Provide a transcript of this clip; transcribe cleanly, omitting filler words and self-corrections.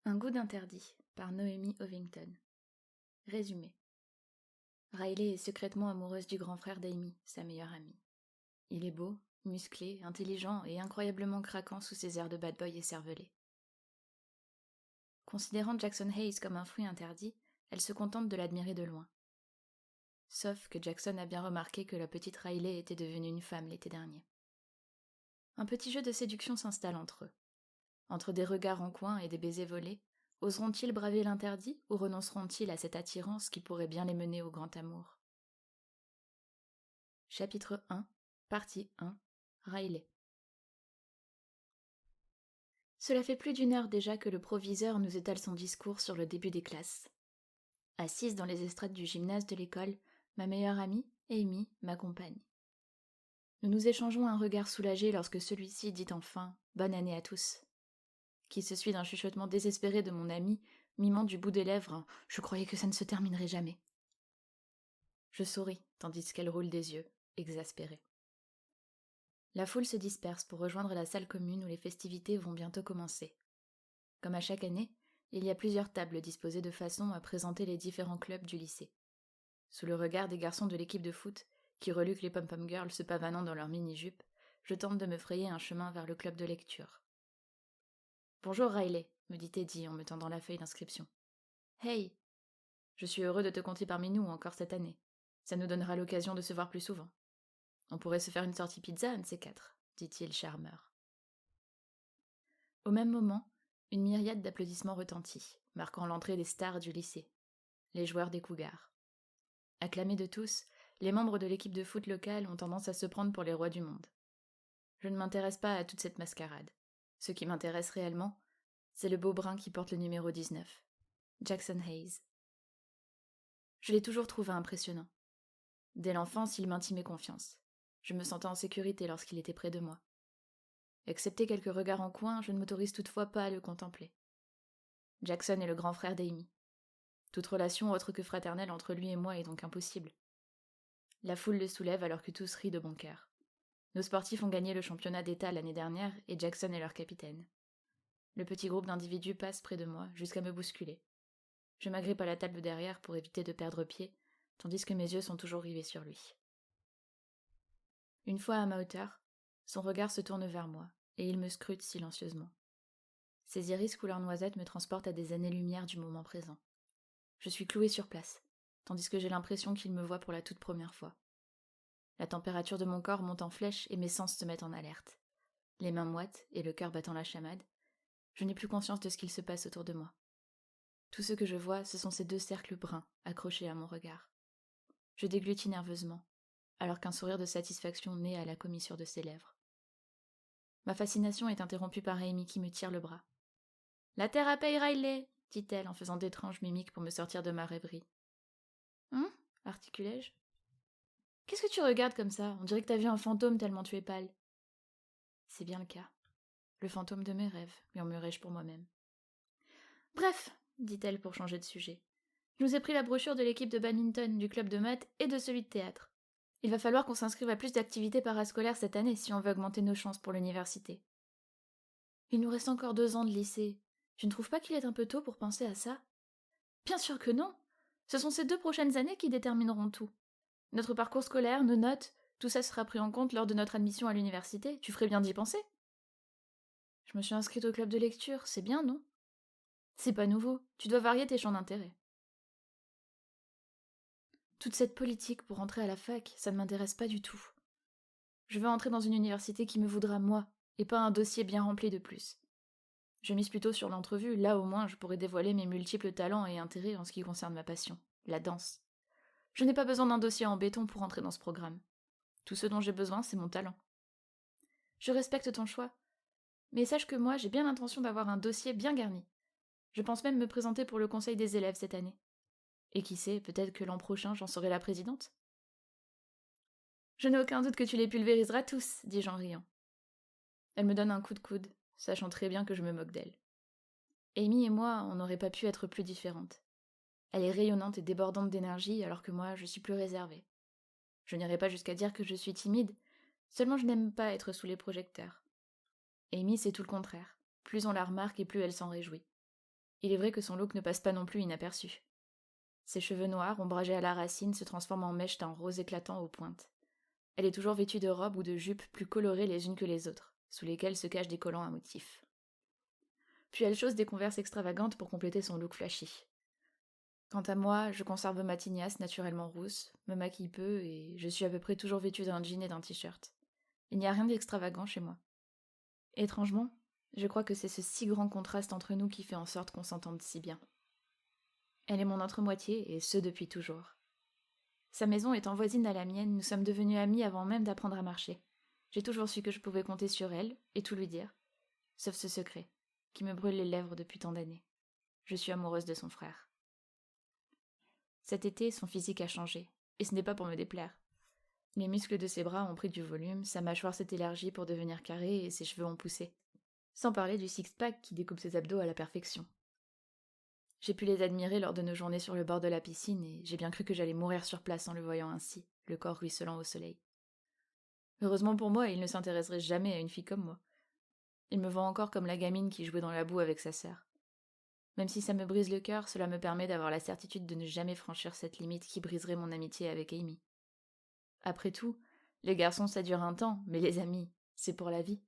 Un goût d'interdit, par Noémie Ovington. Résumé. Riley est secrètement amoureuse du grand frère d'Amy, sa meilleure amie. Il est beau, musclé, intelligent et incroyablement craquant sous ses airs de bad boy écervelé. Considérant Jackson Hayes comme un fruit interdit, elle se contente de l'admirer de loin. Sauf que Jackson a bien remarqué que la petite Riley était devenue une femme l'été dernier. Un petit jeu de séduction s'installe entre eux. Entre des regards en coin et des baisers volés, oseront-ils braver l'interdit ou renonceront-ils à cette attirance qui pourrait bien les mener au grand amour? Chapitre 1, partie 1, Riley. Cela fait plus d'une heure déjà que le proviseur nous étale son discours sur le début des classes. Assise dans les estrades du gymnase de l'école, ma meilleure amie, Amy, m'accompagne. Nous nous échangeons un regard soulagé lorsque celui-ci dit enfin « Bonne année à tous », qui se suit d'un chuchotement désespéré de mon amie, mimant du bout des lèvres un « Je croyais que ça ne se terminerait jamais ». Je souris, tandis qu'elle roule des yeux, exaspérée. La foule se disperse pour rejoindre la salle commune où les festivités vont bientôt commencer. Comme à chaque année, il y a plusieurs tables disposées de façon à présenter les différents clubs du lycée. Sous le regard des garçons de l'équipe de foot, qui reluquent les pom-pom girls se pavanant dans leurs mini-jupes, je tente de me frayer un chemin vers le club de lecture. « Bonjour Riley », me dit Teddy en me tendant la feuille d'inscription. « Hey ! Je suis heureux de te compter parmi nous encore cette année. Ça nous donnera l'occasion de se voir plus souvent. On pourrait se faire une sortie pizza, un de ces quatre, dit-il charmeur. » Au même moment, une myriade d'applaudissements retentit, marquant l'entrée des stars du lycée, les joueurs des Cougars. Acclamés de tous, les membres de l'équipe de foot locale ont tendance à se prendre pour les rois du monde. Je ne m'intéresse pas à toute cette mascarade. Ce qui m'intéresse réellement, c'est le beau brun qui porte le numéro 19, Jackson Hayes. Je l'ai toujours trouvé impressionnant. Dès l'enfance, il m'intimait confiance. Je me sentais en sécurité lorsqu'il était près de moi. Excepté quelques regards en coin, je ne m'autorise toutefois pas à le contempler. Jackson est le grand frère d'Amy. Toute relation autre que fraternelle entre lui et moi est donc impossible. La foule le soulève alors que tous rient de bon cœur. Nos sportifs ont gagné le championnat d'État l'année dernière et Jackson est leur capitaine. Le petit groupe d'individus passe près de moi jusqu'à me bousculer. Je m'agrippe à la table derrière pour éviter de perdre pied, tandis que mes yeux sont toujours rivés sur lui. Une fois à ma hauteur, son regard se tourne vers moi et il me scrute silencieusement. Ses iris couleur noisette me transportent à des années-lumière du moment présent. Je suis clouée sur place, tandis que j'ai l'impression qu'il me voit pour la toute première fois. La température de mon corps monte en flèche et mes sens se mettent en alerte. Les mains moites et le cœur battant la chamade, je n'ai plus conscience de ce qu'il se passe autour de moi. Tout ce que je vois, ce sont ces deux cercles bruns accrochés à mon regard. Je déglutis nerveusement, alors qu'un sourire de satisfaction naît à la commissure de ses lèvres. Ma fascination est interrompue par Amy qui me tire le bras. « La terre à paye, Riley !» dit-elle en faisant d'étranges mimiques pour me sortir de ma rêverie. « articulai-je. « Qu'est-ce que tu regardes comme ça ? On dirait que t'as vu un fantôme tellement tu es pâle. » « C'est bien le cas. Le fantôme de mes rêves, murmurai-je pour moi-même. « Bref, dit-elle pour changer de sujet. Je nous ai pris la brochure de l'équipe de badminton, du club de maths et de celui de théâtre. Il va falloir qu'on s'inscrive à plus d'activités parascolaires cette année si on veut augmenter nos chances pour l'université. Il nous reste encore 2 ans de lycée. Tu ne trouves pas qu'il est un peu tôt pour penser à ça ? Bien sûr que non. Ce sont ces 2 prochaines années qui détermineront tout. Notre parcours scolaire, nos notes, tout ça sera pris en compte lors de notre admission à l'université. Tu ferais bien d'y penser. Je me suis inscrite au club de lecture, c'est bien, non ? C'est pas nouveau, tu dois varier tes champs d'intérêt. Toute cette politique pour entrer à la fac, ça ne m'intéresse pas du tout. Je veux entrer dans une université qui me voudra moi, et pas un dossier bien rempli de plus. Je mise plutôt sur l'entrevue, là au moins je pourrais dévoiler mes multiples talents et intérêts en ce qui concerne ma passion, la danse. Je n'ai pas besoin d'un dossier en béton pour entrer dans ce programme. Tout ce dont j'ai besoin, c'est mon talent. Je respecte ton choix, mais sache que moi, j'ai bien l'intention d'avoir un dossier bien garni. Je pense même me présenter pour le conseil des élèves cette année. Et qui sait, peut-être que l'an prochain, j'en serai la présidente. Je n'ai aucun doute que tu les pulvériseras tous, dis-je en riant. Elle me donne un coup de coude, sachant très bien que je me moque d'elle. Amy et moi, on n'aurait pas pu être plus différentes. Elle est rayonnante et débordante d'énergie, alors que moi, je suis plus réservée. Je n'irai pas jusqu'à dire que je suis timide, seulement je n'aime pas être sous les projecteurs. Amy, c'est tout le contraire. Plus on la remarque et plus elle s'en réjouit. Il est vrai que son look ne passe pas non plus inaperçu. Ses cheveux noirs, ombragés à la racine, se transforment en mèches d'un rose éclatant aux pointes. Elle est toujours vêtue de robes ou de jupes plus colorées les unes que les autres, sous lesquelles se cachent des collants à motifs. Puis elle chausse des converses extravagantes pour compléter son look flashy. Quant à moi, je conserve ma tignasse naturellement rousse, me maquille peu et je suis à peu près toujours vêtue d'un jean et d'un t-shirt. Il n'y a rien d'extravagant chez moi. Étrangement, je crois que c'est ce si grand contraste entre nous qui fait en sorte qu'on s'entende si bien. Elle est mon autre moitié, et ce depuis toujours. Sa maison étant voisine à la mienne, nous sommes devenus amis avant même d'apprendre à marcher. J'ai toujours su que je pouvais compter sur elle, et tout lui dire. Sauf ce secret, qui me brûle les lèvres depuis tant d'années. Je suis amoureuse de son frère. Cet été, son physique a changé, et ce n'est pas pour me déplaire. Les muscles de ses bras ont pris du volume, sa mâchoire s'est élargie pour devenir carrée et ses cheveux ont poussé. Sans parler du six-pack qui découpe ses abdos à la perfection. J'ai pu les admirer lors de nos journées sur le bord de la piscine et j'ai bien cru que j'allais mourir sur place en le voyant ainsi, le corps ruisselant au soleil. Heureusement pour moi, il ne s'intéresserait jamais à une fille comme moi. Il me voit encore comme la gamine qui jouait dans la boue avec sa sœur. Même si ça me brise le cœur, cela me permet d'avoir la certitude de ne jamais franchir cette limite qui briserait mon amitié avec Amy. Après tout, les garçons ça dure un temps, mais les amis, c'est pour la vie.